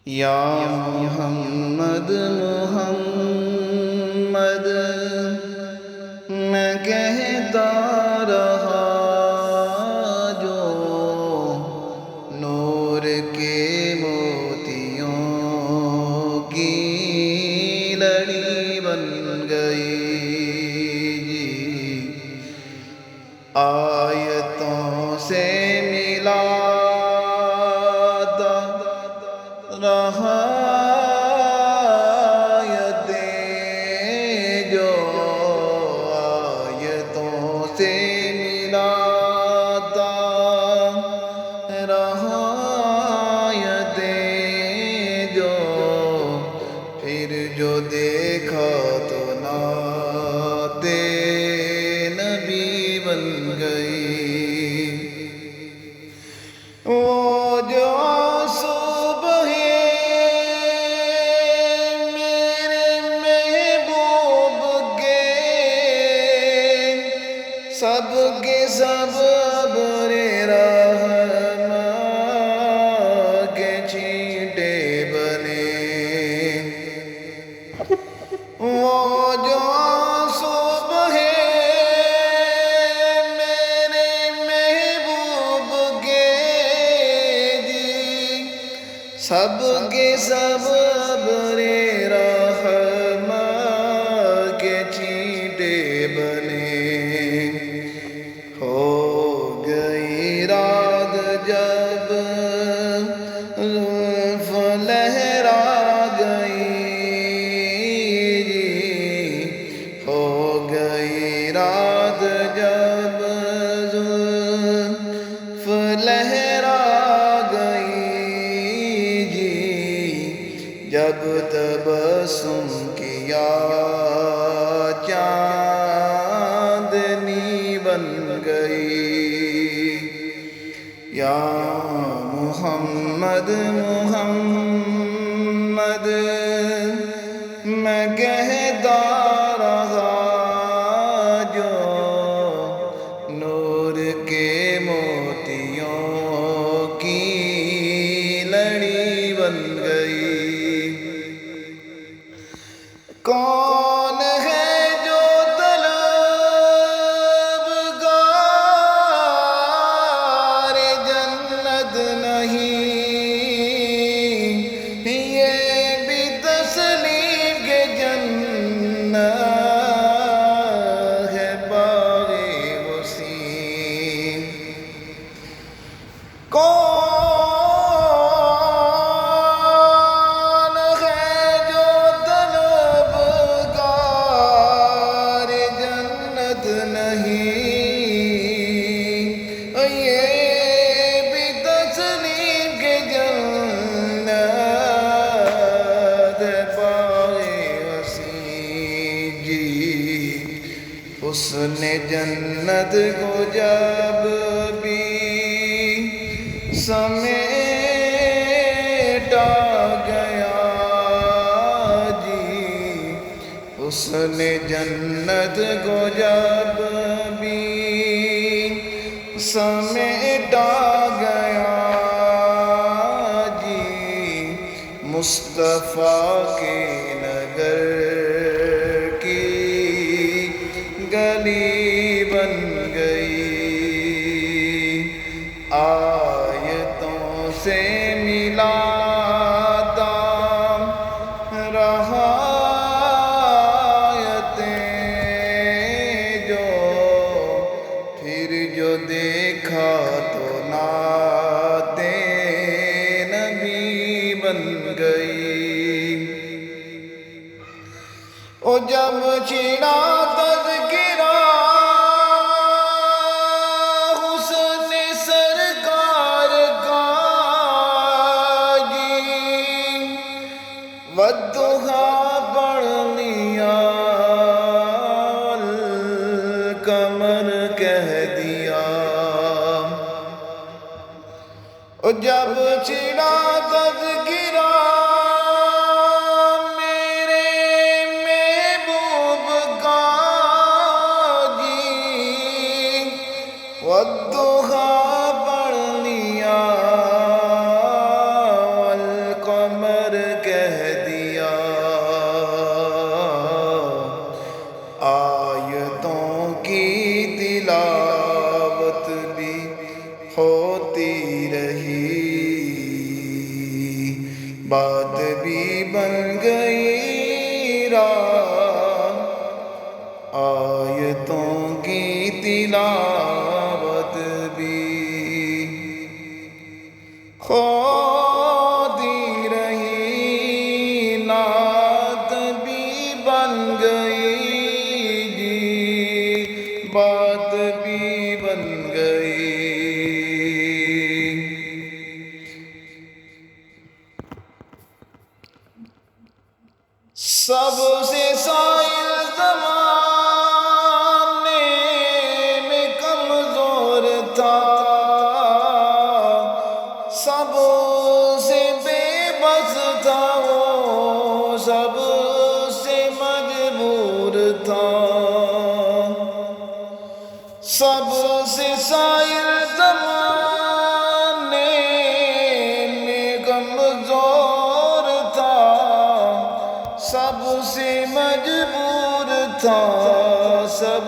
یا محمد محمد میں کہتا رہا جو نور کے موتیوں کی لڑی بن گئی جی، آیتوں سے ملا رہا آیتیں جو آیتوں سے ملاتا رہا آیتیں جو پھر جو دیکھا تو نعت نبی بن گئی۔ وہ جو سب کے سب ابر رحمہ کے چھینٹے بنے، وہ جو آنسو بہے میرے محبوب کے جی، سب کے سب ابر رحمہ کے چھینٹے بنے۔ جب زلف لہرا گئی جی، ہو گئی رات جب زلف لہرا گئی جی، جب تبسم کیا چاندنی بن گئی۔ یا محمد محمد میں کہتا رہا جو نور کے موتیوں کی لڑی بن گئی۔ کون ہے کون ہے جو طلبگار جنت نہیں، یہ بھی تسلیم کہ جنت باغ وسیع جی، حسن جنت کو جب بھی سمیٹا گیا جی، حسن جنت کو جب بھی سمیٹا گیا جی، مصطفیٰ کے نگر کی گلی بن گئی۔ آیتوں سے ملاتا رہا آیتیں جو پھر جو دیکھا تو نعت نبی بن گئی۔ او جب چھڑا تذکرہ والضحیٰ پڑھ لیا، القمر کہہ دیا، جب چھڑا تذکرہ میرے محبوب کا جی، والضحیٰ پڑھ لیا، القمر بات بھی بن گئی راہ، آیتوں کی تلاوت بھی کھوتی رہی، نعت بھی بن گئی جی، بات بھی بن گئی۔ سب سے سائل زمانے میں کمزور تھا، سب سے بے بس تھا وہ، سب سے مجبور تھا۔ سب سے سائل زمانے میں کمزور تھا، سب سے مجبور تھا، سب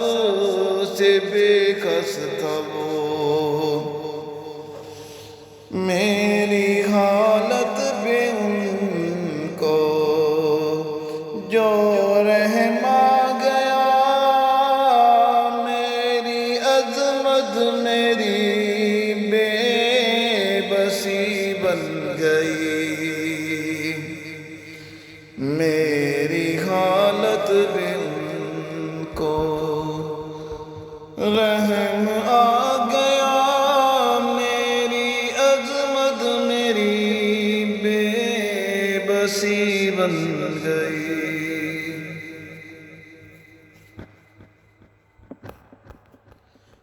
سے بے کس تھا وہ۔ میری حالت پہ ان کو جو رحم آ گیا، میری عظمت میری بے بسی بن گئی، میری حالت پہ ان کو رحم آ گیا، میری عظمت میری بے بسی بن گئی۔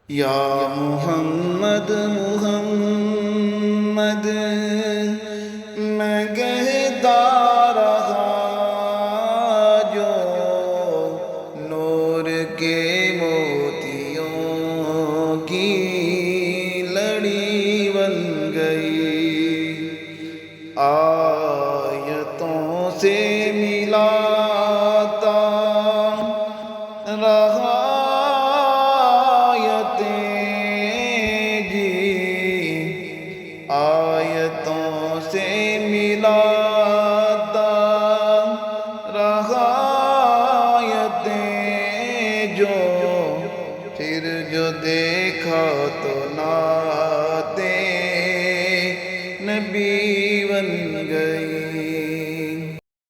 یا محمد محمد میں کہتا رہا، جو نور کے موتیوں کی لڑی بن گئی، آیتوں سے ملاتا رہا آیتوں سے ملاتا رہا آیتیں، جو پھر جو دیکھا تو نعتیں نبی بن گئی۔